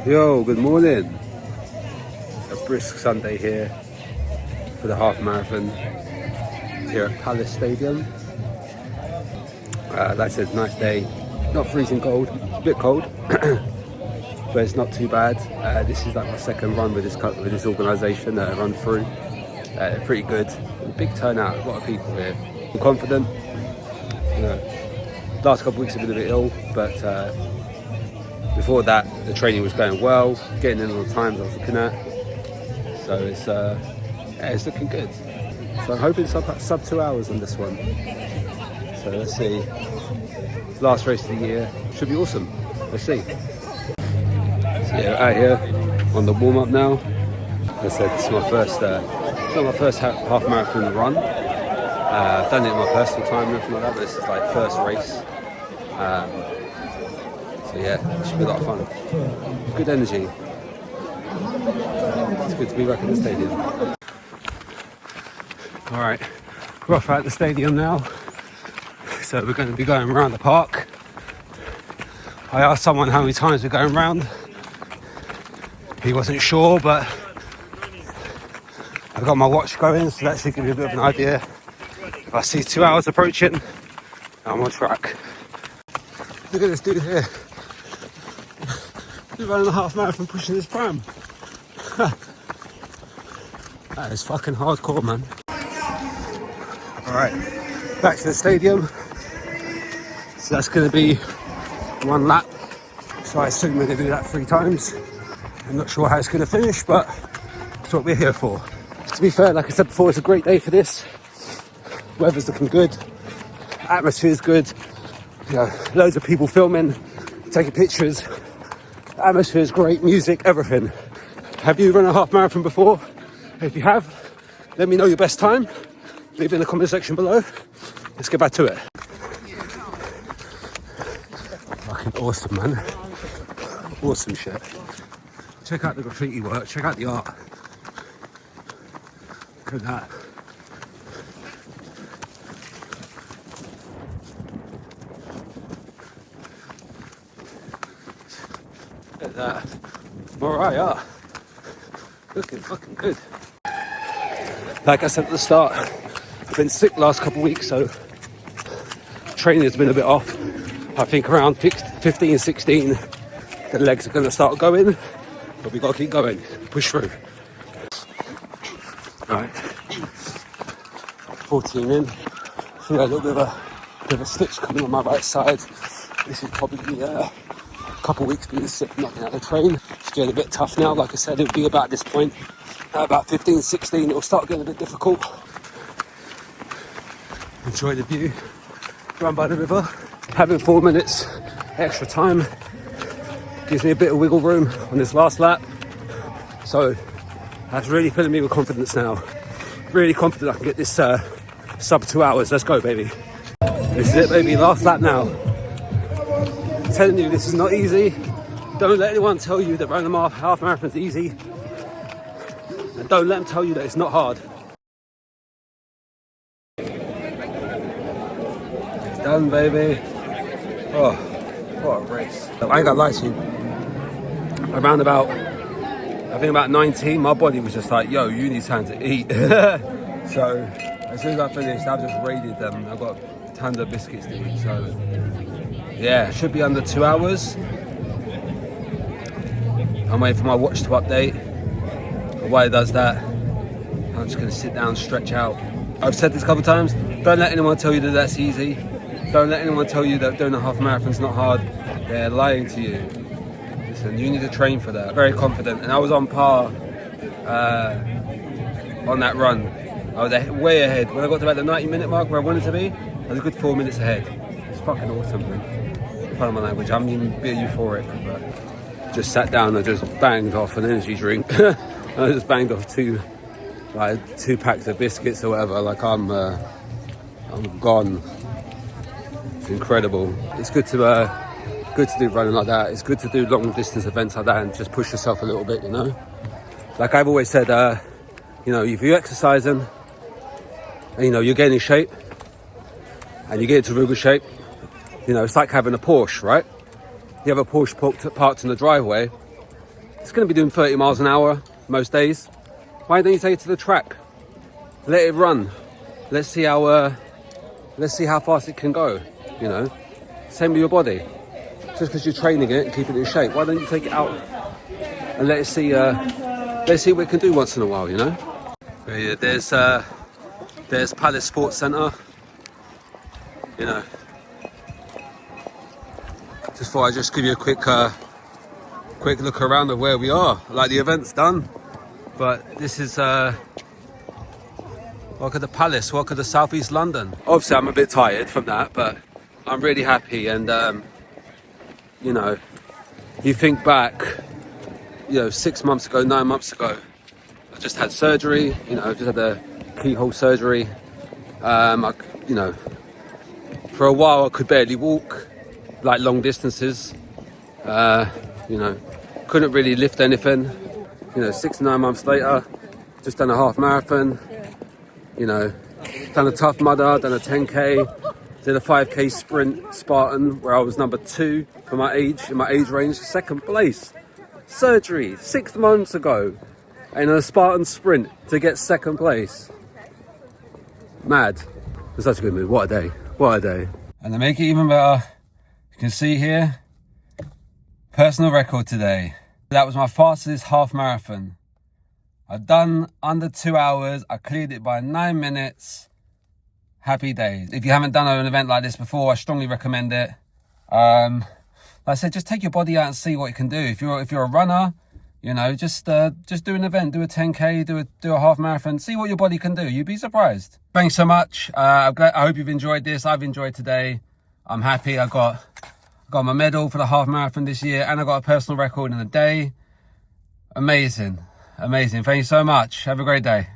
Yo, good morning. A brisk Sunday here for the half marathon here at Palace Stadium. Like I said, nice day. Not freezing cold, a bit cold, but it's not too bad. This is like my second run with this organisation that I run through. Pretty good. Big turnout, a lot of people here. I'm confident. You know, last couple of weeks have been a bit ill, but before that the training was going well, getting in all the times I was looking at. So it's looking good. So I'm hoping sub 2 hours on this one. So let's see. It's the last race of the year. Should be awesome. Let's see. So yeah, out here on the warm up now. As I said, this is my first. It's not my first half marathon run. I've done it in my personal time and everything like that, but this is like first race. So yeah, it should be a lot of fun. Good energy. It's good to be back in the stadium. Alright, we're off at the stadium now. So we're going to be going around the park. I asked someone how many times we're going around. He wasn't sure, but I've got my watch going, so that should give you a bit of an idea. If I see 2 hours approaching, I'm on track. Look at this dude here. He's running a half marathon pushing his pram. That is fucking hardcore, man. Alright, back to the stadium. So that's going to be one lap. So I assume we're going to do that 3 times. I'm not sure how it's going to finish, but that's what we're here for. To be fair, like I said before, it's a great day for this. Weather's looking good. Atmosphere's good. You know, loads of people filming, taking pictures. Atmosphere's great, music, everything. Have you run a half marathon before? If you have, let me know your best time. Leave it in the comment section below. Let's get back to it. Fucking awesome, man. Awesome shit. Check out the graffiti work, check out the art. Look at that. Look at that. Mariah. Looking fucking good. Like I said at the start, I've been sick last couple of weeks, so training has been a bit off. I think around 15, 16, the legs are going to start going, but we've got to keep going, push through. Alright, 14 in. I feel a little bit of a stitch coming on my right side. This is probably a couple of weeks being sick, not being able to train. It's getting a bit tough now. Like I said, it'll be about this point. At about 15, 16, it'll start getting a bit difficult. Enjoy the view. Run by the river. Having 4 minutes extra time gives me a bit of wiggle room on this last lap. So that's really filling me with confidence now. Really confident I can get this sub 2 hours. Let's go, baby. This is it, baby. Last lap now. I'm telling you, this is not easy. Don't let anyone tell you that running a half marathon is easy. And don't let them tell you that it's not hard. It's done, baby. Oh, what a race. I ain't gonna lie to you. Around about, I think about 19, my body was just like, yo, you need time to eat. So as soon as I finished, I've just raided them. I've got tons of biscuits to eat. So yeah, should be under 2 hours. I'm waiting for my watch to update. And while it does that, I'm just gonna sit down, stretch out. I've said this a couple of times, don't let anyone tell you that that's easy. Don't let anyone tell you that doing a half marathon's not hard. They're lying to you. Listen, you need to train for that. Very confident, and I was on par on that run. I was way ahead. When I got to about the 90-minute mark where I wanted to be, I was a good 4 minutes ahead. It's fucking awesome, man. Pardon my language, I'm even a bit euphoric, but just sat down and just banged off an energy drink. I just banged off 2 packs of biscuits or whatever. Like I'm gone. It's incredible. It's good to do running like that. It's good to do long distance events like that and just push yourself a little bit, you know. Like I've always said, you know, if you're exercising and you know you're gaining shape and you get into real good shape, you know, it's like having a Porsche, right? You have a Porsche parked in the driveway, It's going to be doing 30 miles an hour most days. Why don't you take it to the track? Let it run. Let's see how fast it can go. You know, same with your body. Just because you're training it and keeping it in shape, why don't you take it out and let's see what it can do once in a while, you know? Yeah, there's Palace Sports Centre. You know, just thought I'd just give you a quick look around of where we are. Like, the event's done, but this is welcome to Palace, welcome to South East London. Obviously I'm a bit tired from that, but I'm really happy. And you know, you think back, you know, 6 months ago, 9 months ago, I just had surgery, you know, I just had a keyhole surgery. You know, for a while I could barely walk, like long distances. You know, couldn't really lift anything. You know, 6 to 9 months later, just done a half marathon. You know, done a Tough Mudder, done a 10k, did a 5k sprint Spartan where I was number 2 for my age, in my age range, 2nd place. Surgery 6 months ago, and a Spartan sprint to get 2nd place. Mad. It's such a good move. What a day. What a day. And to make it even better, you can see here, personal record today. That was my fastest half marathon. I've done under 2 hours. I cleared it by 9 minutes. Happy days. If you haven't done an event like this before, I strongly recommend it. Like I said, just take your body out and see what it can do. If you're a runner, you know, just do an event, do a 10k, do a half marathon, see what your body can do. You'd be surprised. Thanks so much. I hope you've enjoyed this. I've enjoyed today. I'm happy. I got my medal for the half marathon this year, and I got a personal record in a day. Amazing. Amazing. Thank you so much. Have a great day.